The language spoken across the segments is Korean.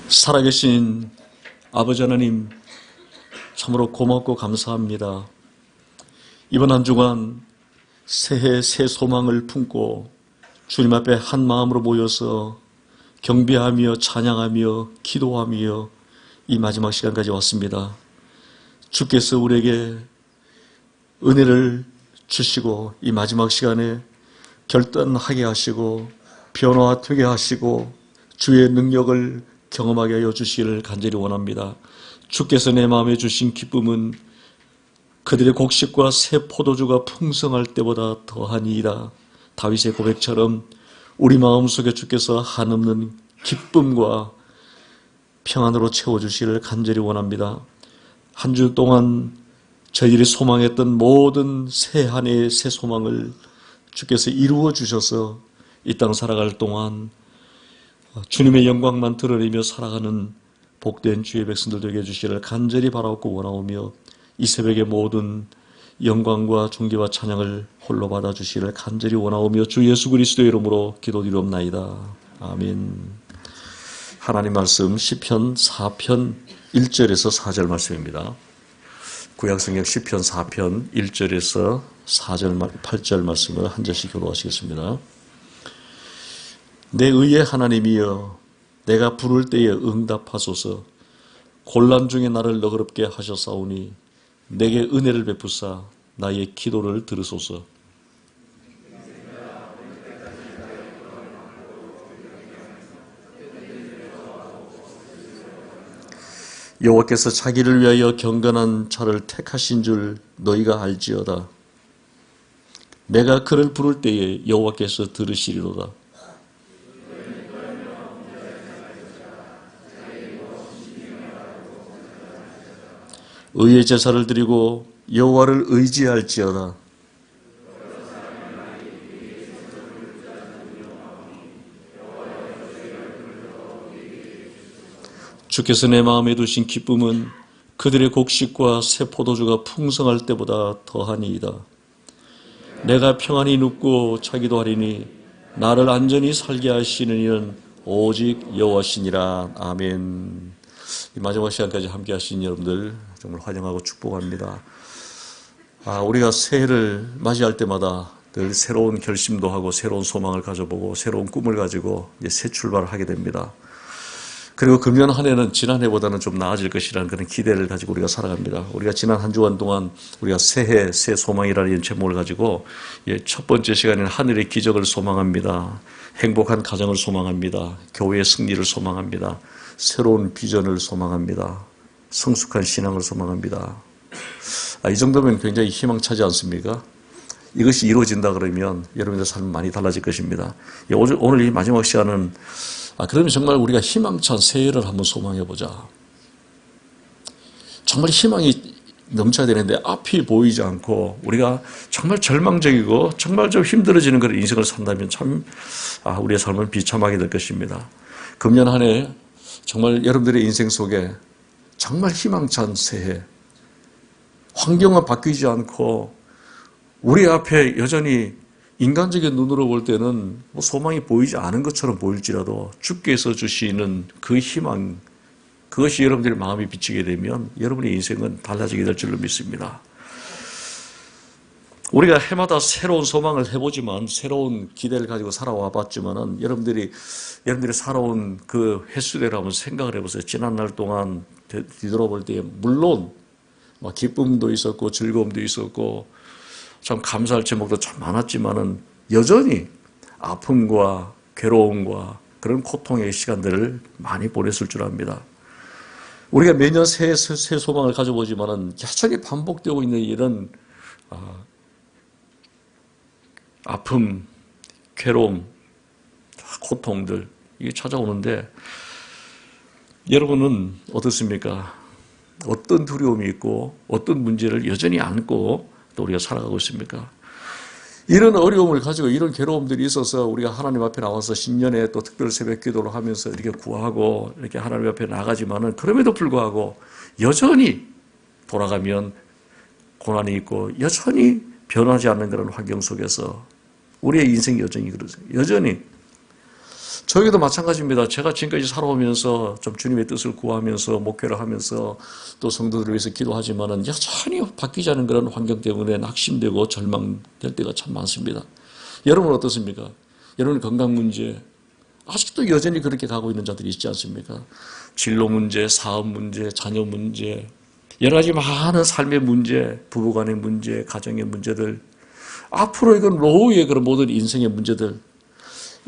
살아계신 아버지 하나님, 참으로 고맙고 감사합니다. 이번 한 주간 새해 새 소망을 품고 주님 앞에 한 마음으로 모여서 경배하며 찬양하며 기도하며 이 마지막 시간까지 왔습니다. 주께서 우리에게 은혜를 주시고 이 마지막 시간에 결단하게 하시고 변화되게 하시고 주의 능력을 경험하게 하여 주시기를 간절히 원합니다. 주께서 내 마음에 주신 기쁨은 그들의 곡식과 새 포도주가 풍성할 때보다 더하니이다. 다윗의 고백처럼 우리 마음속에 주께서 한없는 기쁨과 평안으로 채워주시기를 간절히 원합니다. 한 주 동안 저희들이 소망했던 모든 새 한 해의 새 소망을 주께서 이루어 주셔서 이 땅 살아갈 동안 주님의 영광만 드러내며 살아가는 복된 주의 백성들 되게 해주시기를 간절히 바라옵고 원하오며 이 새벽의 모든 영광과 존귀와 찬양을 홀로 받아주시기를 간절히 원하오며 주 예수 그리스도의 이름으로 기도드리옵나이다. 아멘. 하나님 말씀 시편 4편 1절에서 4절 말씀입니다. 구약성경 시편 4편 1절에서 4절 8절 말씀을 한 절씩 교도하시겠습니다. 내 의의 하나님이여, 내가 부를 때에 응답하소서. 곤란 중에 나를 너그럽게 하셨사오니 내게 은혜를 베푸사 나의 기도를 들으소서. 여호와께서 자기를 위하여 경건한 자를 택하신 줄 너희가 알지어다. 내가 그를 부를 때에 여호와께서 들으시리로다. 의의 제사를 드리고 여호와를 의지할지어다. 주께서 내 마음에 두신 기쁨은 그들의 곡식과 새 포도주가 풍성할 때보다 더하니이다. 내가 평안히 눕고 자기도 하리니 나를 안전히 살게 하시는 이는 오직 여호와시니라. 아멘. 이 마지막 시간까지 함께 하신 여러분들 정말 환영하고 축복합니다. 우리가 새해를 맞이할 때마다 늘 새로운 결심도 하고 새로운 소망을 가져보고 새로운 꿈을 가지고 이제 새 출발을 하게 됩니다. 그리고 금년 한 해는 지난해보다는 좀 나아질 것이라는 그런 기대를 가지고 우리가 살아갑니다. 우리가 지난 한 주간 동안 우리가 새해, 새 소망이라는 제목을 가지고 첫 번째 시간에는 하늘의 기적을 소망합니다. 행복한 가정을 소망합니다. 교회의 승리를 소망합니다. 새로운 비전을 소망합니다. 성숙한 신앙을 소망합니다. 이 정도면 굉장히 희망차지 않습니까? 이것이 이루어진다 그러면 여러분들 삶은 많이 달라질 것입니다. 오늘 이 마지막 시간은 그러면 정말 우리가 희망찬 새해를 한번 소망해보자. 정말 희망이 넘쳐야 되는데 앞이 보이지 않고 우리가 정말 절망적이고 정말 좀 힘들어지는 그런 인생을 산다면 참 우리의 삶은 비참하게 될 것입니다. 금년 한 해 정말 여러분들의 인생 속에 정말 희망찬 새해, 환경은 바뀌지 않고 우리 앞에 여전히 인간적인 눈으로 볼 때는 소망이 보이지 않은 것처럼 보일지라도 주께서 주시는 그 희망, 그것이 여러분들의 마음에 비치게 되면 여러분의 인생은 달라지게 될 줄로 믿습니다. 우리가 해마다 새로운 소망을 해보지만 새로운 기대를 가지고 살아와 봤지만은 여러분들이 살아온 그 횟수대로 한번 생각을 해보세요. 지난 날 동안 뒤돌아볼 때 물론 기쁨도 있었고 즐거움도 있었고 참 감사할 제목도 참 많았지만은 여전히 아픔과 괴로움과 그런 고통의 시간들을 많이 보냈을 줄 압니다. 우리가 매년 새 소망을 가져보지만은 여전히 반복되고 있는 이런 아픔, 괴로움, 고통들 이게 찾아오는데 여러분은 어떻습니까? 어떤 두려움이 있고 어떤 문제를 여전히 안고 또 우리가 살아가고 있습니까? 이런 어려움을 가지고 이런 괴로움들이 있어서 우리가 하나님 앞에 나와서 신년에 또 특별 새벽 기도를 하면서 이렇게 구하고 이렇게 하나님 앞에 나가지만은 그럼에도 불구하고 여전히 돌아가면 고난이 있고 여전히 변하지 않는 그런 환경 속에서 우리의 인생이 여전히 그러세요. 여전히 저에게도 마찬가지입니다. 제가 지금까지 살아오면서 좀 주님의 뜻을 구하면서 목회를 하면서 또 성도들을 위해서 기도하지만은 여전히 바뀌지 않은 그런 환경 때문에 낙심되고 절망될 때가 참 많습니다. 여러분 어떻습니까? 여러분 건강 문제, 아직도 여전히 그렇게 가고 있는 자들이 있지 않습니까? 진로 문제, 사업 문제, 자녀 문제, 여러 가지 많은 삶의 문제, 부부간의 문제, 가정의 문제들, 앞으로 이건 노후의 그런 모든 인생의 문제들,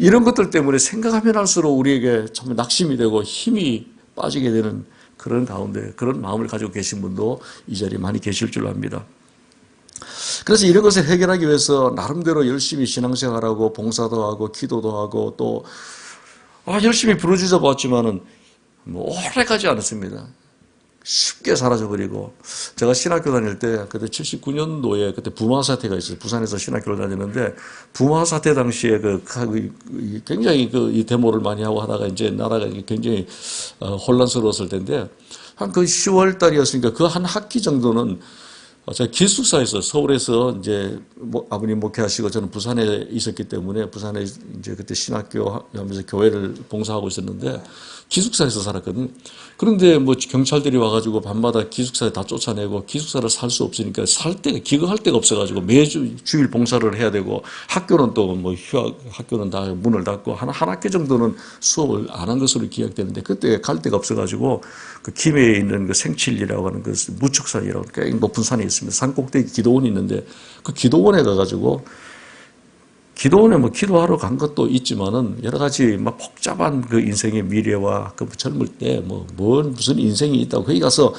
이런 것들 때문에 생각하면 할수록 우리에게 참 낙심이 되고 힘이 빠지게 되는 그런 가운데 그런 마음을 가지고 계신 분도 이 자리에 많이 계실 줄 압니다. 그래서 이런 것을 해결하기 위해서 나름대로 열심히 신앙생활하고 봉사도 하고 기도도 하고 또 열심히 부르짖어 봤지만은 오래 가지 않았습니다. 쉽게 사라져버리고, 제가 신학교 다닐 때 그때 79년도에 그때 부마 사태가 있어요. 부산에서 신학교를 다니는데 부마 사태 당시에 굉장히 이 데모를 많이 하고 하다가 이제 나라가 굉장히 혼란스러웠을 텐데 한 그 10월 달이었으니까 그 한 학기 정도는 제가 기숙사에서 서울에서 이제 아버님 목회하시고 저는 부산에 있었기 때문에 부산에 이제 그때 신학교 하면서 교회를 봉사하고 있었는데 기숙사에서 살았거든요. 그런데 경찰들이 와가지고 밤마다 기숙사에 다 쫓아내고 기숙사를 살 수 없으니까 기거할 데가 없어가지고 매주 주일 봉사를 해야 되고 학교는 또 학교는 다 문을 닫고 한 학기 정도는 수업을 안 한 것으로 기억되는데 그때 갈 데가 없어가지고 그 김해에 있는 그 생칠리라고 하는 그 무척산이라고 꽤 높은 산이 있습니다. 산 꼭대기 기도원이 있는데 그 기도원에 가가지고 기도원에 기도하러 간 것도 있지만은 여러 가지 복잡한 그 인생의 미래와 그 젊을 때 무슨 인생이 있다고 거기 가서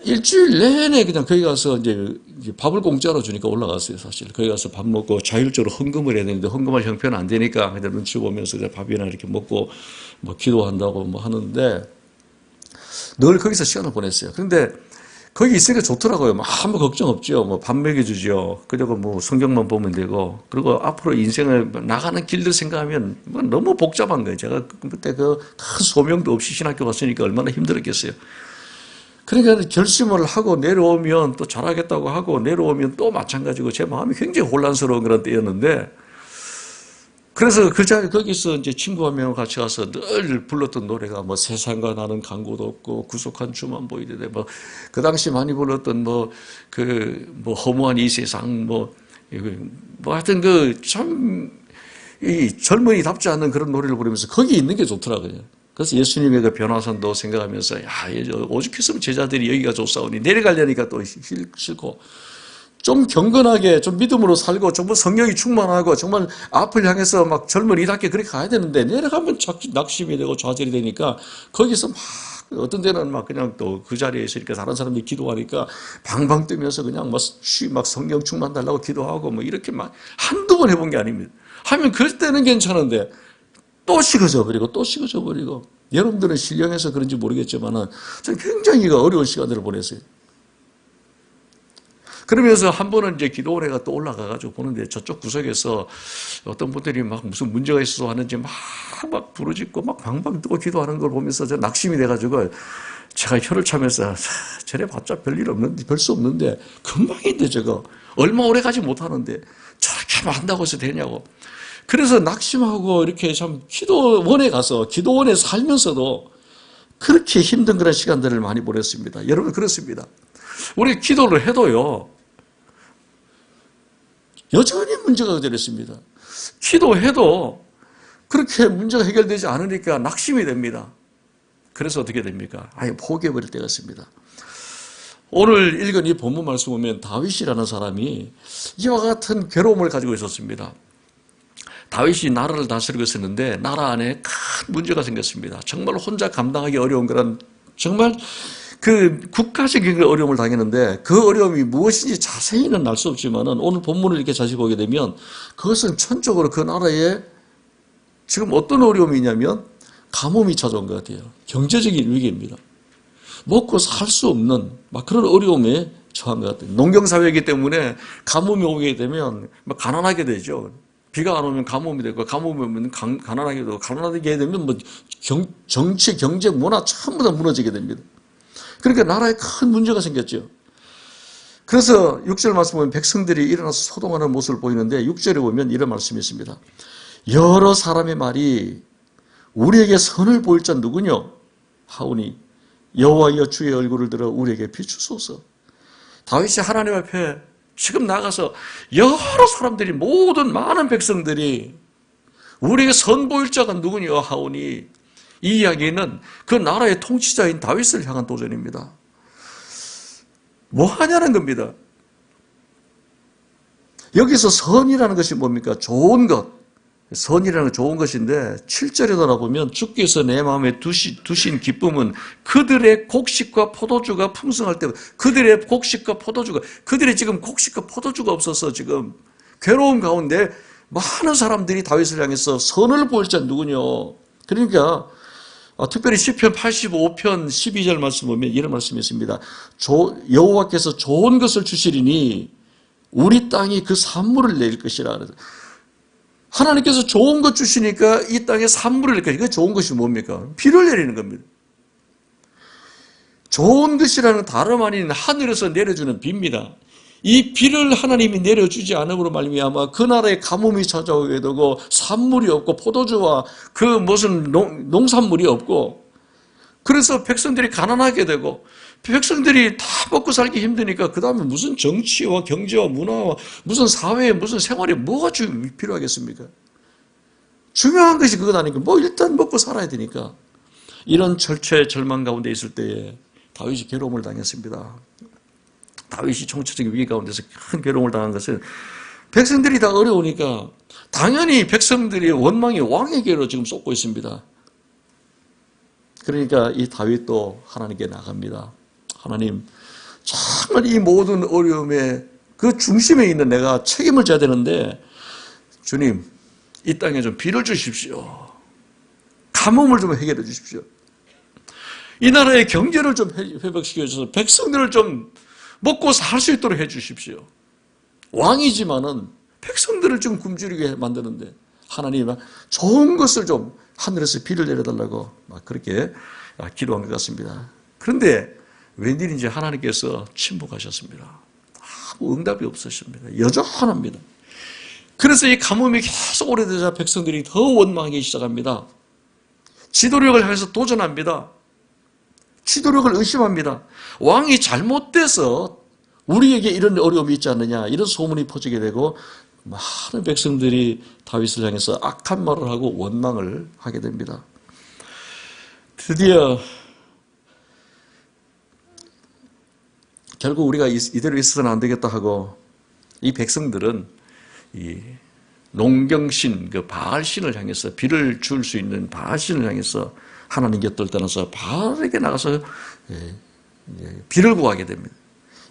일주일 내내 그냥 거기 가서 이제 밥을 공짜로 주니까 올라갔어요, 사실. 거기 가서 밥 먹고 자율적으로 헌금을 해야 되는데 헌금할 형편은 안 되니까 그냥 눈치 보면서 밥이나 이렇게 먹고 기도한다고 하는데 늘 거기서 시간을 보냈어요. 그런데 거기 있으니까 좋더라고요. 아무 걱정 없죠. 밥 먹여주죠. 그리고 성경만 보면 되고. 그리고 앞으로 인생을 나가는 길들 생각하면 너무 복잡한 거예요. 제가 그때 큰 소명도 없이 신학교 갔으니까 얼마나 힘들었겠어요. 그러니까 결심을 하고 내려오면 또 잘하겠다고 하고 내려오면 또 마찬가지고 제 마음이 굉장히 혼란스러운 그런 때였는데 그래서 그 자리 거기서 이제 친구 한 명 같이 가서 늘 불렀던 노래가 세상과 나는 강구도 없고 구속한 주만 보이는데 그 당시 많이 불렀던 허무한 이 세상 하여튼 이 젊은이답지 않는 그런 노래를 부르면서 거기 있는 게 좋더라고요. 그래서 예수님의 그 변화선도 생각하면서 오죽했으면 제자들이 여기가 좋사오니 내려가려니까 또 싫고 좀 경건하게 좀 믿음으로 살고 정말 성령이 충만하고 정말 앞을 향해서 젊은이답게 그렇게 가야 되는데 내려가면 낙심이 되고 좌절이 되니까 거기서 어떤 데는 그냥 또 그 자리에 있으니까 다른 사람들이 기도하니까 방방 뜨면서 그냥 성령 충만 달라고 기도하고 이렇게 한두 번 해본 게 아닙니다. 하면 그때는 괜찮은데 또 식어져 버리고 여러분들은 신령해서 그런지 모르겠지만은 저는 굉장히 어려운 시간들을 보냈어요. 그러면서 한 번은 이제 기도원에가 또 올라가가지고 보는데 저쪽 구석에서 어떤 분들이 무슨 문제가 있어서 하는지 막 부르짖고 방방 뜨고 기도하는 걸 보면서 저 낙심이 돼가지고 제가 혀를 차면서 저래 봤자 별 수 없는데 금방인데 저거 얼마 오래 가지 못하는데 저렇게 한다고 해서 되냐고. 그래서 낙심하고 이렇게 참 기도원에 살면서도 그렇게 힘든 그런 시간들을 많이 보냈습니다. 여러분 그렇습니다. 우리 기도를 해도요, 여전히 문제가 그대로 있습니다. 기도해도 그렇게 문제가 해결되지 않으니까 낙심이 됩니다. 그래서 어떻게 됩니까? 아예 포기해버릴 때가 있습니다. 오늘 읽은 이 본문 말씀 보면 다윗이라는 사람이 이와 같은 괴로움을 가지고 있었습니다. 다윗이 나라를 다스리고 있었는데 나라 안에 큰 문제가 생겼습니다. 정말 혼자 감당하기 어려운 그런 정말 그 국가적인 어려움을 당했는데 그 어려움이 무엇인지 자세히는 알 수 없지만은 오늘 본문을 이렇게 자세히 보게 되면 그것은 천적으로 그 나라에 지금 어떤 어려움이 있냐면 가뭄이 찾아온 것 같아요. 경제적인 위기입니다. 먹고 살 수 없는 그런 어려움에 처한 것 같아요. 농경사회이기 때문에 가뭄이 오게 되면 가난하게 되죠. 비가 안 오면 가뭄이 되고 가뭄이 오면 가난하게 되고 가난하게 되면 정치, 경제, 문화 전부 다 무너지게 됩니다. 그러니까 나라에 큰 문제가 생겼죠. 그래서 6절 말씀 보면 백성들이 일어나서 소동하는 모습을 보이는데 6절에 보면 이런 말씀이 있습니다. 여러 사람의 말이 우리에게 선을 보일 자 누구뇨? 하오니 여호와여 주의 얼굴을 들어 우리에게 비추소서. 다윗이 하나님 앞에 지금 나가서 여러 사람들이 모든 많은 백성들이 우리에게 선 보일 자가 누구뇨 하오니 이 이야기는 그 나라의 통치자인 다윗을 향한 도전입니다. 뭐 하냐는 겁니다. 여기서 선이라는 것이 뭡니까? 좋은 것. 선이라는 건 좋은 것인데 7절에 돌아보면 주께서 내 마음에 두신 기쁨은 그들의 곡식과 포도주가 풍성할 때 그들의 곡식과 포도주가 그들이 지금 곡식과 포도주가 없어서 지금 괴로움 가운데 많은 사람들이 다윗을 향해서 선을 보일 자 누구뇨? 그러니까 특별히 시편 85편 12절 말씀 보면 이런 말씀이 있습니다. 여호와께서 좋은 것을 주시리니 우리 땅이 그 산물을 낼 것이라. 하나님께서 좋은 것 주시니까 이 땅에 산물을 낼 것이니까 좋은 것이 뭡니까? 비를 내리는 겁니다. 좋은 것이라는 다름 아닌 하늘에서 내려주는 비입니다. 이 비를 하나님이 내려주지 않음으로 말미암아 그 나라에 가뭄이 찾아오게 되고 산물이 없고 포도주와 그 무슨 농산물이 없고 그래서 백성들이 가난하게 되고 백성들이 다 먹고 살기 힘드니까 그 다음에 무슨 정치와 경제와 문화와 무슨 사회에 무슨 생활에 뭐가 필요하겠습니까? 중요한 것이 그것 아니니까 뭐 일단 먹고 살아야 되니까 이런 절체 절망 가운데 있을 때에 다윗이 괴로움을 당했습니다. 다윗이 총체적인 위기 가운데서 큰 괴로움을 당한 것은 백성들이 다 어려우니까 당연히 백성들이 원망이 왕에게로 지금 쏟고 있습니다. 그러니까 이 다윗도 하나님께 나갑니다. 하나님, 정말 이 모든 어려움의 그 중심에 있는 내가 책임을 져야 되는데 주님, 이 땅에 좀 비를 주십시오. 가뭄을 좀 해결해 주십시오. 이 나라의 경제를 좀 회복시켜 주셔서 백성들을 좀 먹고 살 수 있도록 해 주십시오. 왕이지만은 백성들을 좀 굶주리게 만드는데 하나님 좋은 것을 좀 하늘에서 비를 내려달라고 막 그렇게 기도한 것 같습니다. 그런데 웬일인지 하나님께서 침묵하셨습니다. 아무 응답이 없으십니다. 여전합니다. 그래서 이 가뭄이 계속 오래되자 백성들이 더 원망하기 시작합니다. 지도력을 향해서 도전합니다. 지도력을 의심합니다. 왕이 잘못돼서 우리에게 이런 어려움이 있지 않느냐 이런 소문이 퍼지게 되고 많은 백성들이 다윗을 향해서 악한 말을 하고 원망을 하게 됩니다. 드디어 결국 우리가 이대로 있어서는 안 되겠다 하고 이 백성들은 이 농경신, 그 바알신을 향해서 비를 줄 수 있는 바알신을 향해서 하나님 곁을 떠나서 바알에게 나가서 비를 구하게 됩니다.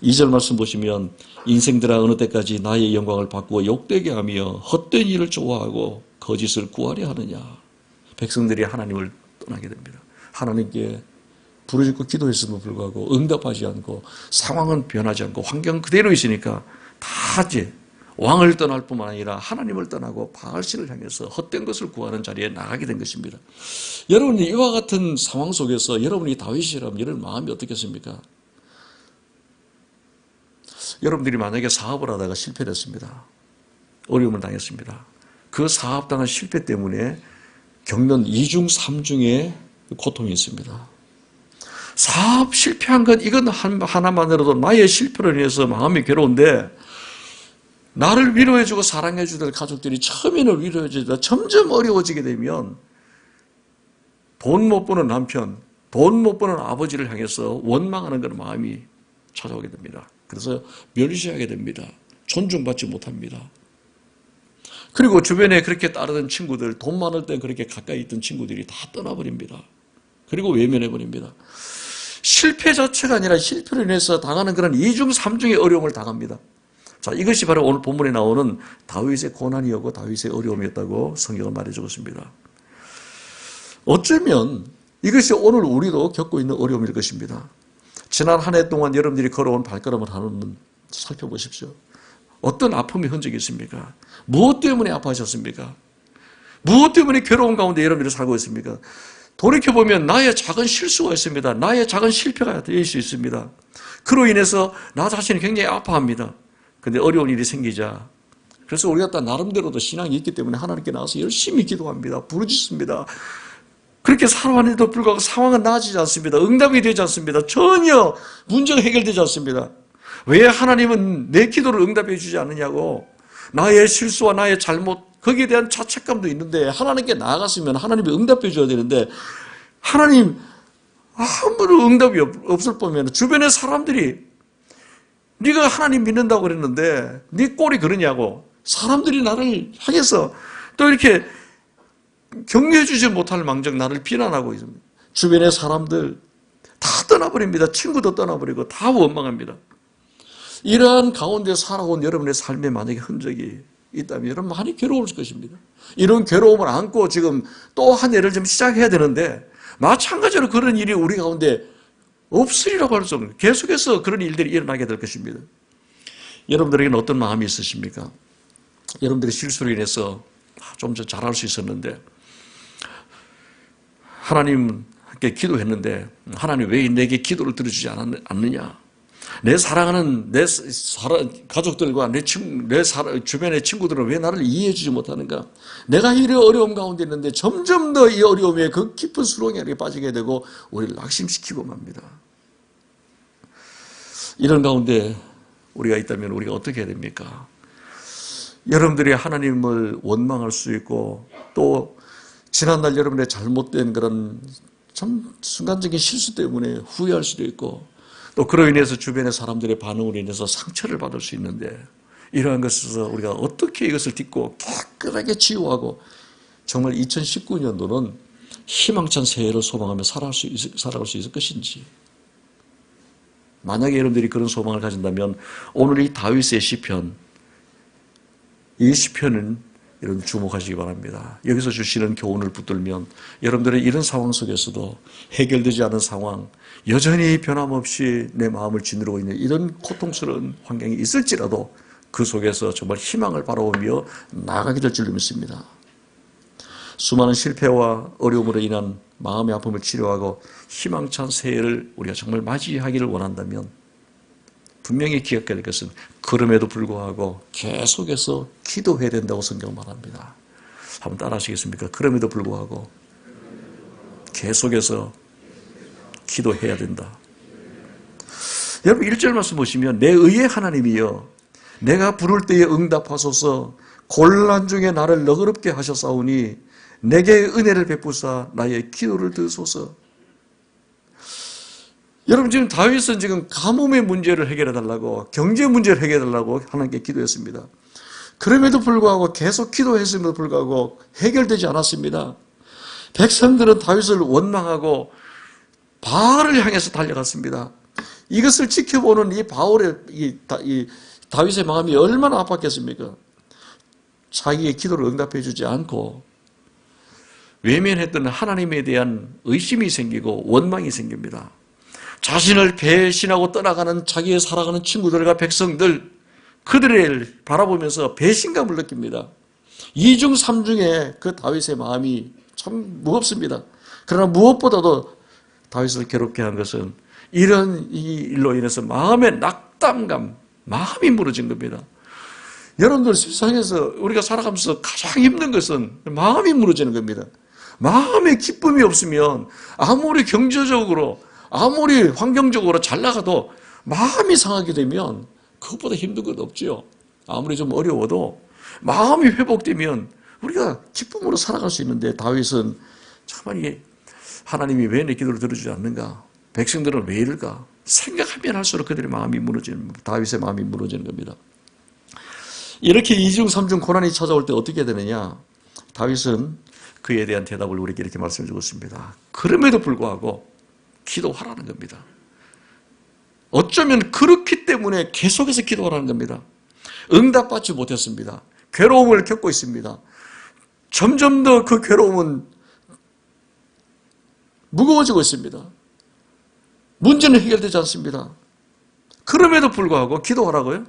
2절 말씀 보시면 인생들아 어느 때까지 나의 영광을 바꾸어 욕되게 하며 헛된 일을 좋아하고 거짓을 구하려 하느냐. 백성들이 하나님을 떠나게 됩니다. 하나님께 부르짖고 기도했음에도 불구하고 응답하지 않고 상황은 변하지 않고 환경 그대로 있으니까 다 이제 왕을 떠날 뿐만 아니라 하나님을 떠나고 바알신을 향해서 헛된 것을 구하는 자리에 나가게 된 것입니다. 여러분이 이와 같은 상황 속에서 여러분이 다윗이라면 이런 마음이 어떻겠습니까? 여러분들이 만약에 사업을 하다가 실패를 했습니다. 어려움을 당했습니다. 그 사업당한 실패 때문에 겪는 2중 3중의 고통이 있습니다. 사업 실패한 건 이건 하나만으로도 나의 실패로 인해서 마음이 괴로운데 나를 위로해주고 사랑해주던 가족들이 처음에는 위로해주다 점점 어려워지게 되면 돈 못 버는 남편, 돈 못 버는 아버지를 향해서 원망하는 그런 마음이 찾아오게 됩니다. 그래서 멸시하게 됩니다. 존중받지 못합니다. 그리고 주변에 그렇게 따르던 친구들, 돈 많을 때 그렇게 가까이 있던 친구들이 다 떠나버립니다. 그리고 외면해버립니다. 실패 자체가 아니라 실패로 인해서 당하는 그런 2중 3중의 어려움을 당합니다. 자, 이것이 바로 오늘 본문에 나오는 다윗의 고난이었고 다윗의 어려움이었다고 성경은 말해주고 있습니다. 어쩌면 이것이 오늘 우리도 겪고 있는 어려움일 것입니다. 지난 한 해 동안 여러분들이 걸어온 발걸음을 한번 살펴보십시오. 어떤 아픔의 흔적이 있습니까? 무엇 때문에 아파하셨습니까? 무엇 때문에 괴로운 가운데 여러분들이 살고 있습니까? 돌이켜보면 나의 작은 실수가 있습니다. 나의 작은 실패가 될 수 있습니다. 그로 인해서 나 자신이 굉장히 아파합니다. 근데 어려운 일이 생기자 그래서 우리가 또 나름대로도 신앙이 있기 때문에 하나님께 나와서 열심히 기도합니다. 부르짖습니다. 그렇게 살아왔는데도 불구하고 상황은 나아지지 않습니다. 응답이 되지 않습니다. 전혀 문제가 해결되지 않습니다. 왜 하나님은 내 기도를 응답해 주지 않느냐고. 나의 실수와 나의 잘못, 거기에 대한 자책감도 있는데 하나님께 나아갔으면 하나님이 응답해 줘야 되는데 하나님 아무런 응답이 없을 거면 주변의 사람들이 네가 하나님 믿는다고 그랬는데 네 꼴이 그러냐고, 사람들이 나를 향해서 또 이렇게 격려해 주지 못할 망정 나를 비난하고 있습니다. 주변의 사람들 다 떠나버립니다. 친구도 떠나버리고 다 원망합니다. 이러한 가운데 살아온 여러분의 삶에 만약에 흔적이 있다면 여러분 많이 괴로울 것입니다. 이런 괴로움을 안고 지금 또 한 해를 좀 시작해야 되는데 마찬가지로 그런 일이 우리 가운데 없으리라고 할 수 없는, 계속해서 그런 일들이 일어나게 될 것입니다. 여러분들에게는 어떤 마음이 있으십니까? 여러분들의 실수로 인해서 좀 더 잘할 수 있었는데 하나님께 기도했는데 하나님 왜 내게 기도를 들어주지 않느냐? 내 사랑하는 내 가족들과 내 주변의 친구들은 왜 나를 이해해 주지 못하는가? 내가 이런 어려움 가운데 있는데 점점 더 이 어려움에 그 깊은 수렁에 빠지게 되고 우리를 낙심시키고 맙니다. 이런 가운데 우리가 있다면 우리가 어떻게 해야 됩니까? 여러분들이 하나님을 원망할 수 있고 또 지난날 여러분의 잘못된 그런 참 순간적인 실수 때문에 후회할 수도 있고 또 그로 인해서 주변의 사람들의 반응으로 인해서 상처를 받을 수 있는데 이러한 것에서 우리가 어떻게 이것을 딛고 깨끗하게 치유하고 정말 2019년도는 희망찬 새해를 소망하며 살아갈 수 있을 것인지, 만약에 여러분들이 그런 소망을 가진다면 오늘 이 다윗의 시편, 이 시편은 여러분 주목하시기 바랍니다. 여기서 주시는 교훈을 붙들면 여러분들의 이런 상황 속에서도 해결되지 않은 상황, 여전히 변함없이 내 마음을 짓누르고 있는 이런 고통스러운 환경이 있을지라도 그 속에서 정말 희망을 바라보며 나아가게 될 줄 믿습니다. 수많은 실패와 어려움으로 인한 마음의 아픔을 치료하고 희망찬 새해를 우리가 정말 맞이하기를 원한다면 분명히 기억해야 될 것은 그럼에도 불구하고 계속해서 기도해야 된다고 성경 말합니다. 한번 따라 하시겠습니까? 그럼에도 불구하고 계속해서 기도해야 된다. 여러분 1절 말씀 보시면 내 의의 하나님이여 내가 부를 때에 응답하소서 곤란 중에 나를 너그럽게 하셨사오니 내게 은혜를 베푸사 나의 기도를 들으소서. 여러분 지금 다윗은 지금 가뭄의 문제를 해결해 달라고, 경제 문제를 해결해 달라고 하나님께 기도했습니다. 그럼에도 불구하고 계속 기도했음에도 불구하고 해결되지 않았습니다. 백성들은 다윗을 원망하고 바알을 향해서 달려갔습니다. 이것을 지켜보는 이 바울의 이 다윗의 마음이 얼마나 아팠겠습니까? 자기의 기도를 응답해 주지 않고 외면했던 하나님에 대한 의심이 생기고 원망이 생깁니다. 자신을 배신하고 떠나가는 자기의 살아가는 친구들과 백성들, 그들을 바라보면서 배신감을 느낍니다. 2중 3중에 그 다윗의 마음이 참 무겁습니다. 그러나 무엇보다도 다윗을 괴롭게 한 것은 이런 이 일로 인해서 마음의 낙담감, 마음이 무너진 겁니다. 여러분들 세상에서 우리가 살아가면서 가장 힘든 것은 마음이 무너지는 겁니다. 마음에 기쁨이 없으면 아무리 경제적으로 아무리 환경적으로 잘 나가도 마음이 상하게 되면 그것보다 힘든 건 없죠. 아무리 좀 어려워도 마음이 회복되면 우리가 기쁨으로 살아갈 수 있는데 다윗은 참 하나님이 왜 내 기도를 들어주지 않는가? 백성들은 왜 이럴까? 생각하면 할수록 그들의 마음이 무너지는, 다윗의 마음이 무너지는 겁니다. 이렇게 2중 3중 고난이 찾아올 때 어떻게 되느냐? 다윗은 그에 대한 대답을 우리에게 이렇게 말씀해 주고 있습니다. 그럼에도 불구하고 기도하라는 겁니다. 어쩌면 그렇기 때문에 계속해서 기도하라는 겁니다. 응답받지 못했습니다. 괴로움을 겪고 있습니다. 점점 더 그 괴로움은 무거워지고 있습니다. 문제는 해결되지 않습니다. 그럼에도 불구하고 기도하라고요?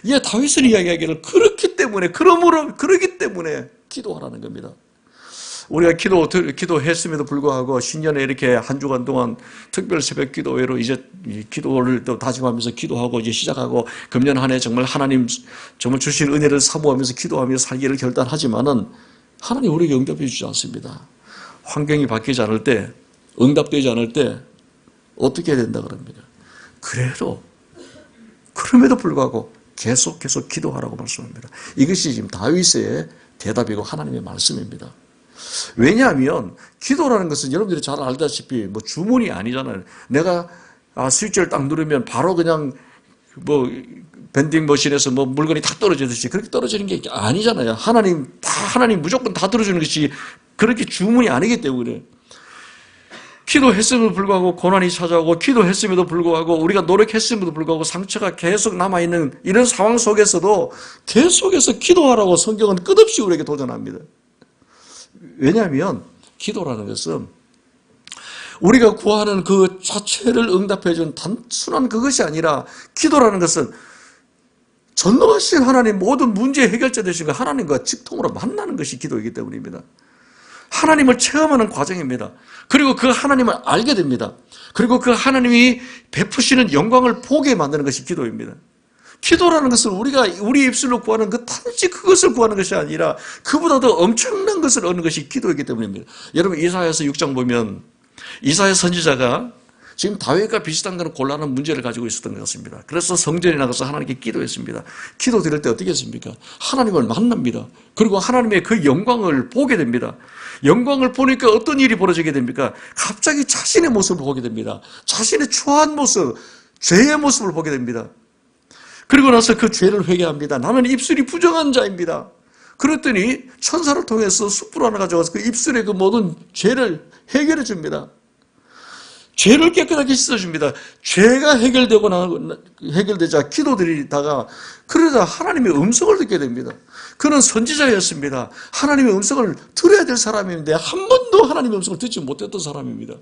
예, 다윗은 이야기하기를 그렇기 때문에, 그러기 때문에 기도하라는 겁니다. 우리가 기도했음에도 불구하고 신년에 이렇게 한 주간 동안 특별 새벽 기도회로 이제 이 기도를 또 다짐하면서 기도하고 이제 시작하고 금년 한 해 정말 하나님 정말 주신 은혜를 사모하면서 기도하며 살기를 결단하지만은 하나님 우리에게 응답해 주지 않습니다. 환경이 바뀌지 않을 때, 응답되지 않을 때 어떻게 해야 된다 그럽니다. 그럼에도 불구하고 계속 기도하라고 말씀합니다. 이것이 지금 다윗의 대답이고 하나님의 말씀입니다. 왜냐하면 기도라는 것은 여러분들이 잘 알다시피 뭐 주문이 아니잖아요. 내가 스위치를 딱 누르면 바로 그냥 뭐 밴딩 머신에서 뭐 물건이 다 떨어지듯이 그렇게 떨어지는 게 아니잖아요. 하나님 무조건 다 들어주는 것이 그렇게 주문이 아니기 때문에 기도했음에도 불구하고 고난이 찾아오고 기도했음에도 불구하고 우리가 노력했음에도 불구하고 상처가 계속 남아있는 이런 상황 속에서도 계속해서 기도하라고 성경은 끝없이 우리에게 도전합니다. 왜냐하면 기도라는 것은 우리가 구하는 그 자체를 응답해 준 단순한 그것이 아니라 기도라는 것은 전능하신 하나님 모든 문제 해결자 되신 그 하나님과 직통으로 만나는 것이 기도이기 때문입니다. 하나님을 체험하는 과정입니다. 그리고 그 하나님을 알게 됩니다. 그리고 그 하나님이 베푸시는 영광을 보게 만드는 것이 기도입니다. 기도라는 것은 우리가 우리 입술로 구하는 그 단지 그것을 구하는 것이 아니라 그보다 더 엄청난 것을 얻는 것이 기도이기 때문입니다. 여러분 이사야서 6장 보면 이사야 선지자가 지금 다윗과 비슷한 그런 곤란한 문제를 가지고 있었던 것 같습니다. 그래서 성전에 나가서 하나님께 기도했습니다. 기도 드릴 때 어떻게 했습니까? 하나님을 만납니다. 그리고 하나님의 그 영광을 보게 됩니다. 영광을 보니까 어떤 일이 벌어지게 됩니까? 갑자기 자신의 모습을 보게 됩니다. 자신의 추한 모습, 죄의 모습을 보게 됩니다. 그리고 나서 그 죄를 회개합니다. 나는 입술이 부정한 자입니다. 그랬더니 천사를 통해서 숯불 하나 가져와서 그 입술의 그 모든 죄를 해결해 줍니다. 죄를 깨끗하게 씻어줍니다. 죄가 해결되자 기도드리다가 그러자 하나님의 음성을 듣게 됩니다. 그는 선지자였습니다. 하나님의 음성을 들어야 될 사람인데 한 번도 하나님의 음성을 듣지 못했던 사람입니다.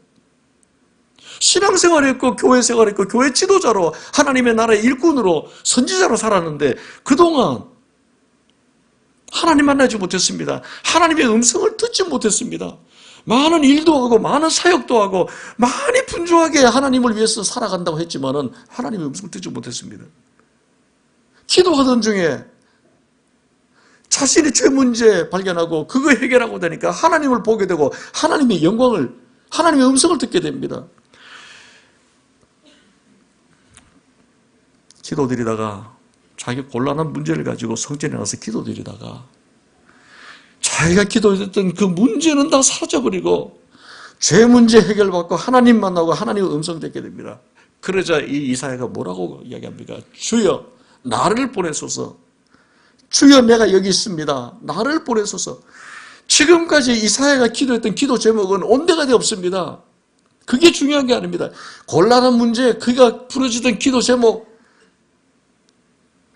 신앙생활을 했고 교회 생활을 했고 교회 지도자로 하나님의 나라의 일꾼으로 선지자로 살았는데 그동안 하나님 만나지 못했습니다. 하나님의 음성을 듣지 못했습니다. 많은 일도 하고 많은 사역도 하고 많이 분주하게 하나님을 위해서 살아간다고 했지만은 하나님의 음성을 듣지 못했습니다. 기도하던 중에 자신의 죄 문제 발견하고 그거 해결하고 되니까 하나님을 보게 되고 하나님의 영광을, 하나님의 음성을 듣게 됩니다. 기도드리다가 자기 곤란한 문제를 가지고 성전에 나가서 기도드리다가 자기가 기도했던 그 문제는 다 사라져버리고 죄 문제 해결받고 하나님 만나고 하나님의 음성 듣게 됩니다. 그러자 이 이사야가 뭐라고 이야기합니까? 주여 나를 보내소서. 주여 내가 여기 있습니다. 나를 보내소서. 지금까지 이사야가 기도했던 기도 제목은 온데간데 없습니다. 그게 중요한 게 아닙니다. 곤란한 문제 그가 부르짖던 기도 제목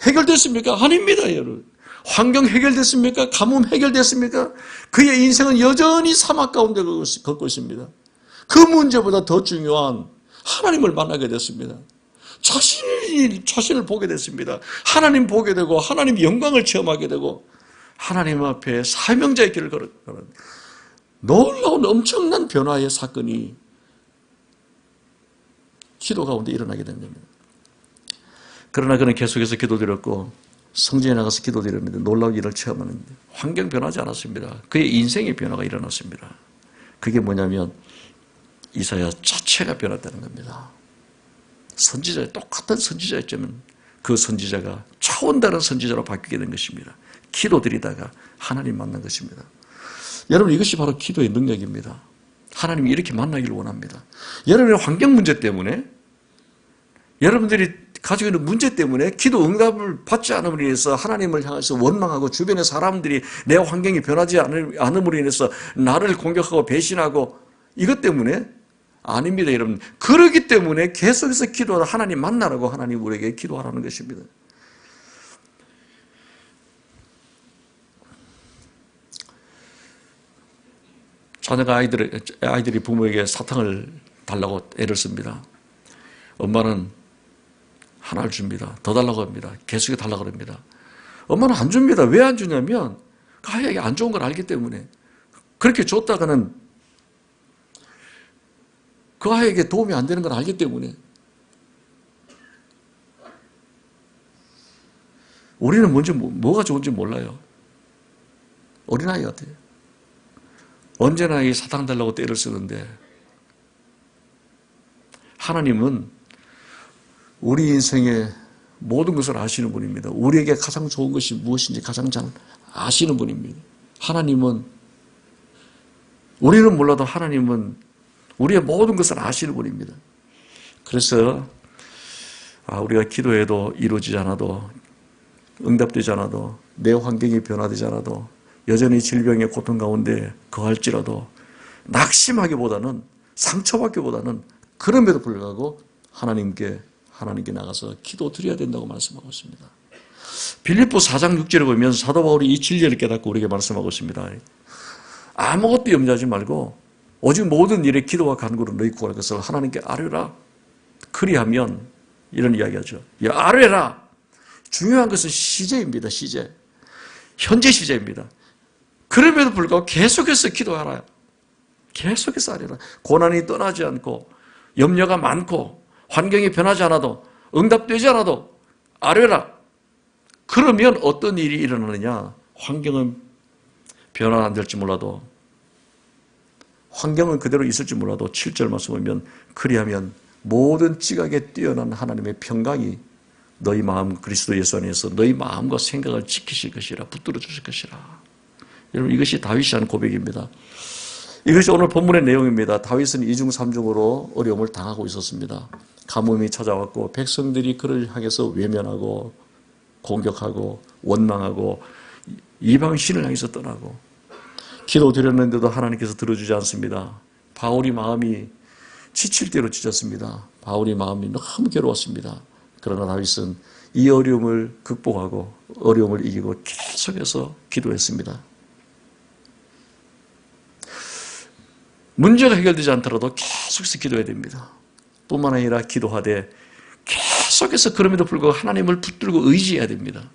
해결됐습니까? 아닙니다, 여러분. 환경 해결됐습니까? 가뭄 해결됐습니까? 그의 인생은 여전히 사막 가운데 걷고 있습니다. 그 문제보다 더 중요한 하나님을 만나게 됐습니다. 자신을 보게 됐습니다. 하나님 보게 되고 하나님 영광을 체험하게 되고 하나님 앞에 사명자의 길을 걸은 놀라운 엄청난 변화의 사건이 기도 가운데 일어나게 된 겁니다. 그러나 그는 계속해서 기도드렸고 성전에 나가서 기도드렸는데 놀라운 일을 체험하는데 환경 변하지 않았습니다. 그의 인생의 변화가 일어났습니다. 그게 뭐냐면 이사야 자체가 변했다는 겁니다. 똑같은 선지자였지만 그 선지자가 차원 다른 선지자로 바뀌게 된 것입니다. 기도드리다가 하나님 만난 것입니다. 여러분 이것이 바로 기도의 능력입니다. 하나님이 이렇게 만나기를 원합니다. 여러분의 환경 문제 때문에 여러분들이 가지고 있는 문제 때문에 기도 응답을 받지 않음으로 인해서 하나님을 향해서 원망하고 주변의 사람들이 내 환경이 변하지 않음으로 인해서 나를 공격하고 배신하고 이것 때문에 아닙니다, 여러분. 그러기 때문에 계속해서 기도하라 하나님 만나라고 하나님 우리에게 기도하라는 것입니다. 자녀가 아이들이 부모에게 사탕을 달라고 애를 씁니다. 엄마는 하나를 줍니다. 더 달라고 합니다. 계속해 달라고 합니다. 엄마는 안 줍니다. 왜 안 주냐면 그 아이에게 안 좋은 걸 알기 때문에 그렇게 줬다가는 그 아이에게 도움이 안 되는 걸 알기 때문에 우리는 먼저 뭐가 좋은지 몰라요. 어린아이 같아요. 언제나 이 사탕 달라고 떼를 쓰는데 하나님은 우리 인생의 모든 것을 아시는 분입니다. 우리에게 가장 좋은 것이 무엇인지 가장 잘 아시는 분입니다. 하나님은, 우리는 몰라도 하나님은 우리의 모든 것을 아시는 분입니다. 그래서 우리가 기도해도 이루어지지 않아도, 응답되지 않아도, 내 환경이 변화되지 않아도, 여전히 질병의 고통 가운데 거할지라도 낙심하기보다는, 상처받기보다는 그럼에도 불구하고 하나님께 나가서 기도드려야 된다고 말씀하고 있습니다. 빌립보 4장 6절에 보면 사도 바울이 이 진리를 깨닫고 우리에게 말씀하고 있습니다. 아무것도 염려하지 말고 오직 모든 일에 기도와 간구로 너희 구할 것을 하나님께 아뢰라. 그리하면 이런 이야기하죠. 아뢰라. 중요한 것은 시제입니다. 시제. 현재 시제입니다. 그럼에도 불구하고 계속해서 기도하라. 계속해서 아뢰라. 고난이 떠나지 않고 염려가 많고 환경이 변하지 않아도 응답되지 않아도 아뢰라. 그러면 어떤 일이 일어나느냐? 환경은 변화 안 될지 몰라도, 환경은 그대로 있을지 몰라도 7절 말씀 보면 그리하면 모든 지각에 뛰어난 하나님의 평강이 너희 마음 그리스도 예수 안에서 너희 마음과 생각을 지키실 것이라, 붙들어 주실 것이라. 여러분, 이것이 다윗이 한 고백입니다. 이것이 오늘 본문의 내용입니다. 다윗은 이중 삼중으로 어려움을 당하고 있었습니다. 가뭄이 찾아왔고 백성들이 그를 향해서 외면하고 공격하고 원망하고 이방 신을 향해서 떠나고, 기도드렸는데도 하나님께서 들어주지 않습니다. 바울이 마음이 지칠 대로 지쳤습니다. 바울이 마음이 너무 괴로웠습니다. 그러나 다윗은 이 어려움을 극복하고 어려움을 이기고 계속해서 기도했습니다. 문제가 해결되지 않더라도 계속해서 기도해야 됩니다. 뿐만 아니라 기도하되 계속해서 그럼에도 불구하고 하나님을 붙들고 의지해야 됩니다.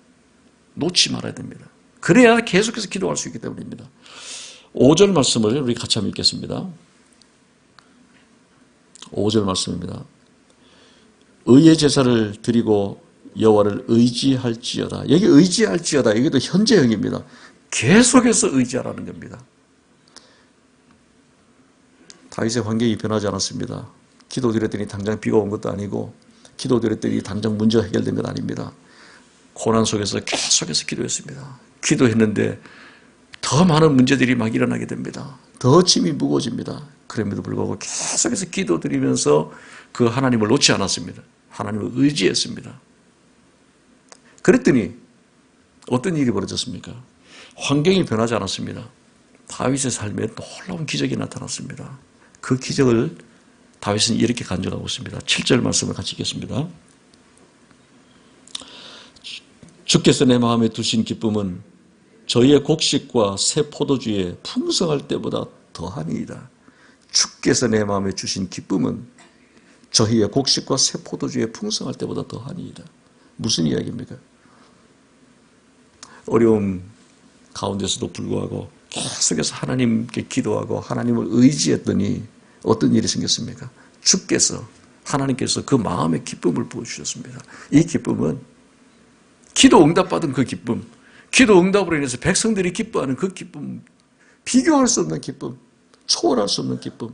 놓지 말아야 됩니다. 그래야 계속해서 기도할 수 있기 때문입니다. 5절 말씀을 우리 같이 한번 읽겠습니다. 5절 말씀입니다. 의의 제사를 드리고 여호와를 의지할지어다. 여기 의지할지어다. 여기도 현재형입니다. 계속해서 의지하라는 겁니다. 다윗의 환경이 변하지 않았습니다. 기도드렸더니 당장 비가 온 것도 아니고, 기도드렸더니 당장 문제가 해결된 건 아닙니다. 고난 속에서 계속해서 기도했습니다. 기도했는데 더 많은 문제들이 막 일어나게 됩니다. 더 짐이 무거워집니다. 그럼에도 불구하고 계속해서 기도드리면서 그 하나님을 놓지 않았습니다. 하나님을 의지했습니다. 그랬더니 어떤 일이 벌어졌습니까? 환경이 변하지 않았습니다. 다윗의 삶에 놀라운 기적이 나타났습니다. 그 기적을 다윗은 이렇게 간증하고 있습니다. 7절 말씀을 같이 읽겠습니다. 주께서 내 마음에 두신 기쁨은 저희의 곡식과 새 포도주에 풍성할 때보다 더하니이다. 주께서 내 마음에 주신 기쁨은 저희의 곡식과 새 포도주에 풍성할 때보다 더하니이다. 무슨 이야기입니까? 어려움 가운데서도 불구하고 계속해서 하나님께 기도하고 하나님을 의지했더니 어떤 일이 생겼습니까? 주께서, 하나님께서 그 마음의 기쁨을 부어주셨습니다. 이 기쁨은 기도 응답받은 그 기쁨, 기도 응답으로 인해서 백성들이 기뻐하는 그 기쁨, 비교할 수 없는 기쁨, 초월할 수 없는 기쁨,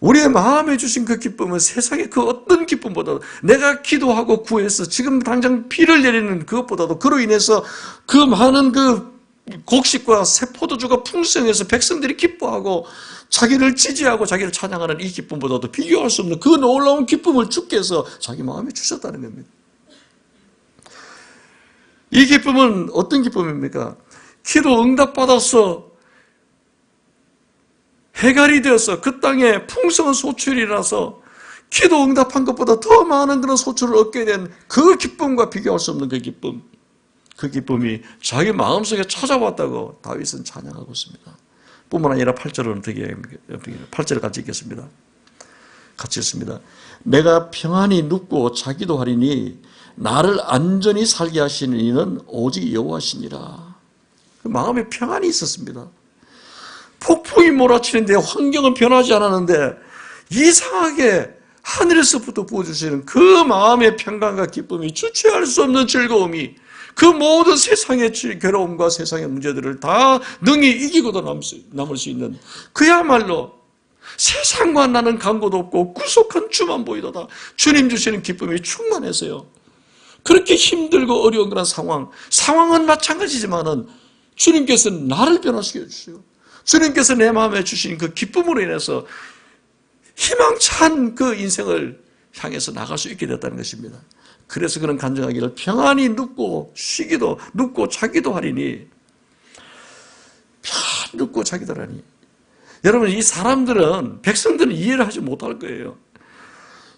우리의 마음에 주신 그 기쁨은 세상의 그 어떤 기쁨보다도, 내가 기도하고 구해서 지금 당장 비를 내리는 그것보다도 그로 인해서 그 많은 그 곡식과 새 포도주가 풍성해서 백성들이 기뻐하고 자기를 지지하고 자기를 찬양하는 이 기쁨보다도 비교할 수 없는 그 놀라운 기쁨을 주께서 자기 마음에 주셨다는 겁니다. 이 기쁨은 어떤 기쁨입니까? 기도 응답받아서 해갈이 되어서 그 땅에 풍성한 소출이 나서 기도 응답한 것보다 더 많은 그런 소출을 얻게 된 그 기쁨과 비교할 수 없는 그 기쁨, 그 기쁨이 자기 마음속에 찾아왔다고 다윗은 찬양하고 있습니다. 뿐만 아니라 8절은 어떻게 8절 같이 읽겠습니다. 같이 읽습니다. 내가 평안히 눕고 자기도 하리니 나를 안전히 살게 하시는 이는 오직 여호와시니라. 마음에 평안이 있었습니다. 폭풍이 몰아치는데 환경은 변하지 않았는데 이상하게 하늘에서부터 부어주시는 그 마음의 평강과 기쁨이 주체할 수 없는 즐거움이, 그 모든 세상의 괴로움과 세상의 문제들을 다 능히 이기고도 남을 수 있는 그야말로 세상과 나는 간고도 없고 구속한 주만 보이도다. 주님 주시는 기쁨이 충만해서요. 그렇게 힘들고 어려운 그런 상황은 마찬가지지만은 주님께서는 나를 변화시켜 주시고 주님께서 내 마음에 주신 그 기쁨으로 인해서 희망찬 그 인생을 향해서 나갈 수 있게 됐다는 것입니다. 그래서 그런 간증하기를 평안히 눕고 쉬기도 눕고 자기도 하리니 편히 눕고 자기도 하리니. 여러분, 이 사람들은 백성들은 이해를 하지 못할 거예요.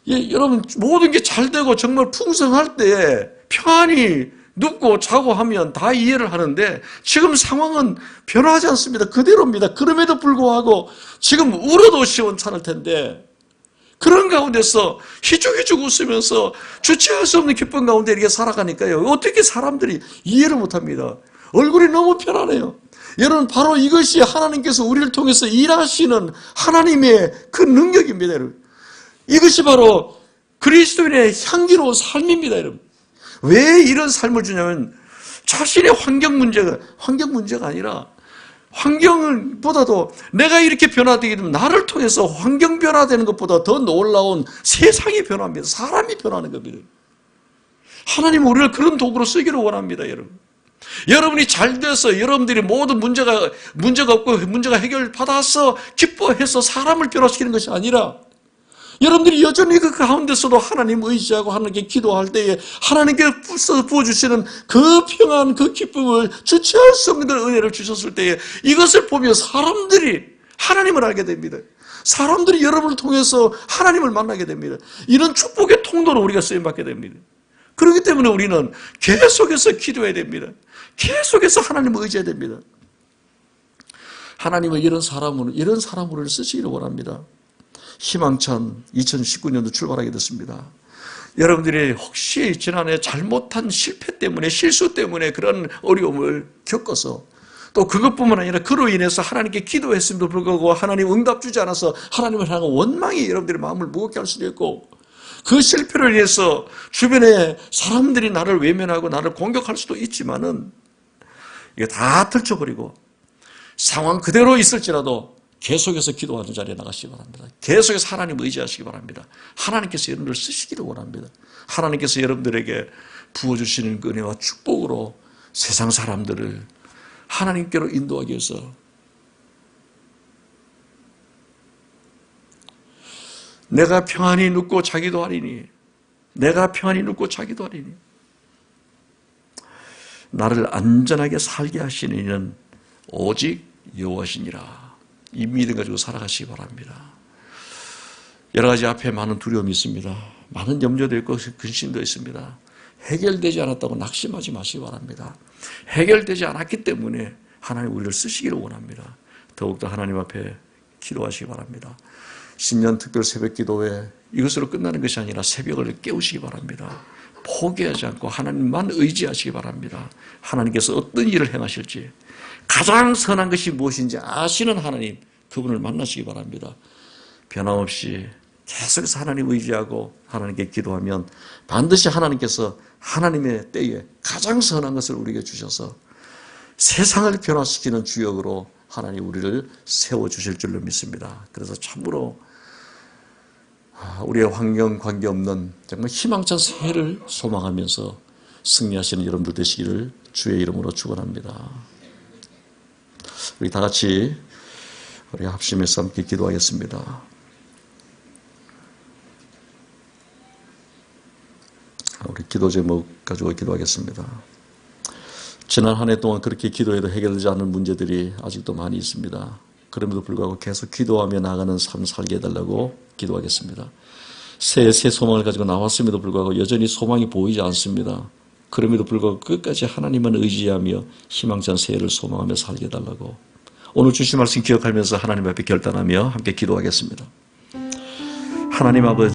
예, 여러분, 모든 게 잘 되고 정말 풍성할 때 평안히 눕고 자고 하면 다 이해를 하는데 지금 상황은 변화하지 않습니다. 그대로입니다. 그럼에도 불구하고 지금 울어도 시원찮을 텐데 그런 가운데서 희죽희죽 웃으면서 주체할 수 없는 기쁨 가운데 이렇게 살아가니까요. 어떻게 사람들이 이해를 못합니다. 얼굴이 너무 편안해요. 여러분, 바로 이것이 하나님께서 우리를 통해서 일하시는 하나님의 그 능력입니다. 여러분. 이것이 바로 그리스도인의 향기로운 삶입니다. 여러분. 왜 이런 삶을 주냐면 자신의 환경 문제가 아니라 환경보다도 내가 이렇게 변화되게 되면 나를 통해서 환경 변화되는 것보다 더 놀라운 세상이 변화합니다. 사람이 변하는 겁니다. 하나님은 우리를 그런 도구로 쓰기를 원합니다. 여러분이 잘 돼서 여러분들이 모든 문제가 없고 문제가 해결받아서 기뻐해서 사람을 변화시키는 것이 아니라 여러분들이 여전히 그 가운데서도 하나님 의지하고 하나님께 기도할 때에 하나님께 부어주시는 그 평안, 그 기쁨을 주체할 수 없는 그런 은혜를 주셨을 때에 이것을 보며 사람들이 하나님을 알게 됩니다. 사람들이 여러분을 통해서 하나님을 만나게 됩니다. 이런 축복의 통로로 우리가 쓰임받게 됩니다. 그렇기 때문에 우리는 계속해서 기도해야 됩니다. 계속해서 하나님을 의지해야 됩니다. 하나님은 이런 사람으로 쓰시기를 원합니다. 희망찬 2019년도 출발하게 됐습니다. 여러분들이 혹시 지난해 잘못한 실패 때문에 실수 때문에 그런 어려움을 겪어서 또 그것뿐만 아니라 그로 인해서 하나님께 기도했음에도 불구하고 하나님 응답 주지 않아서 하나님을 향한 원망이 여러분들의 마음을 무겁게 할 수도 있고 그 실패를 위해서 주변에 사람들이 나를 외면하고 나를 공격할 수도 있지만은 이게 다 펼쳐버리고 상황 그대로 있을지라도 계속해서 기도하는 자리에 나가시기 바랍니다. 계속해서 하나님 의지하시기 바랍니다. 하나님께서 여러분들을 쓰시기를 원합니다. 하나님께서 여러분들에게 부어주시는 은혜와 축복으로 세상 사람들을 하나님께로 인도하기 위해서 내가 평안히 눕고 자기도 하리니 내가 평안히 눕고 자기도 하리니 나를 안전하게 살게 하시는 이는 오직 여호와시니라. 이 믿음 가지고 살아가시기 바랍니다. 여러 가지 앞에 많은 두려움이 있습니다. 많은 염려도 있고 근심도 있습니다. 해결되지 않았다고 낙심하지 마시기 바랍니다. 해결되지 않았기 때문에 하나님 우리를 쓰시기를 원합니다. 더욱더 하나님 앞에 기도하시기 바랍니다. 신년 특별 새벽 기도회 이것으로 끝나는 것이 아니라 새벽을 깨우시기 바랍니다. 포기하지 않고 하나님만 의지하시기 바랍니다. 하나님께서 어떤 일을 행하실지 가장 선한 것이 무엇인지 아시는 하나님 그분을 만나시기 바랍니다. 변함없이 계속해서 하나님 의지하고 하나님께 기도하면 반드시 하나님께서 하나님의 때에 가장 선한 것을 우리에게 주셔서 세상을 변화시키는 주역으로 하나님 우리를 세워주실 줄로 믿습니다. 그래서 참으로 우리의 환경 관계없는 정말 희망찬 새해를 소망하면서 승리하시는 여러분들 되시기를 주의 이름으로 축원합니다. 우리 다 같이 우리 합심해서 함께 기도하겠습니다. 우리 기도 제목 가지고 기도하겠습니다. 지난 한 해 동안 그렇게 기도해도 해결되지 않는 문제들이 아직도 많이 있습니다. 그럼에도 불구하고 계속 기도하며 나가는 삶 살게 해달라고 기도하겠습니다. 새해 새 소망을 가지고 나왔음에도 불구하고 여전히 소망이 보이지 않습니다. 그럼에도 불구하고 끝까지 하나님만 의지하며 희망찬 새해를 소망하며 살게 해달라고 오늘 주신 말씀 기억하면서 하나님 앞에 결단하며 함께 기도하겠습니다. 하나님 아버지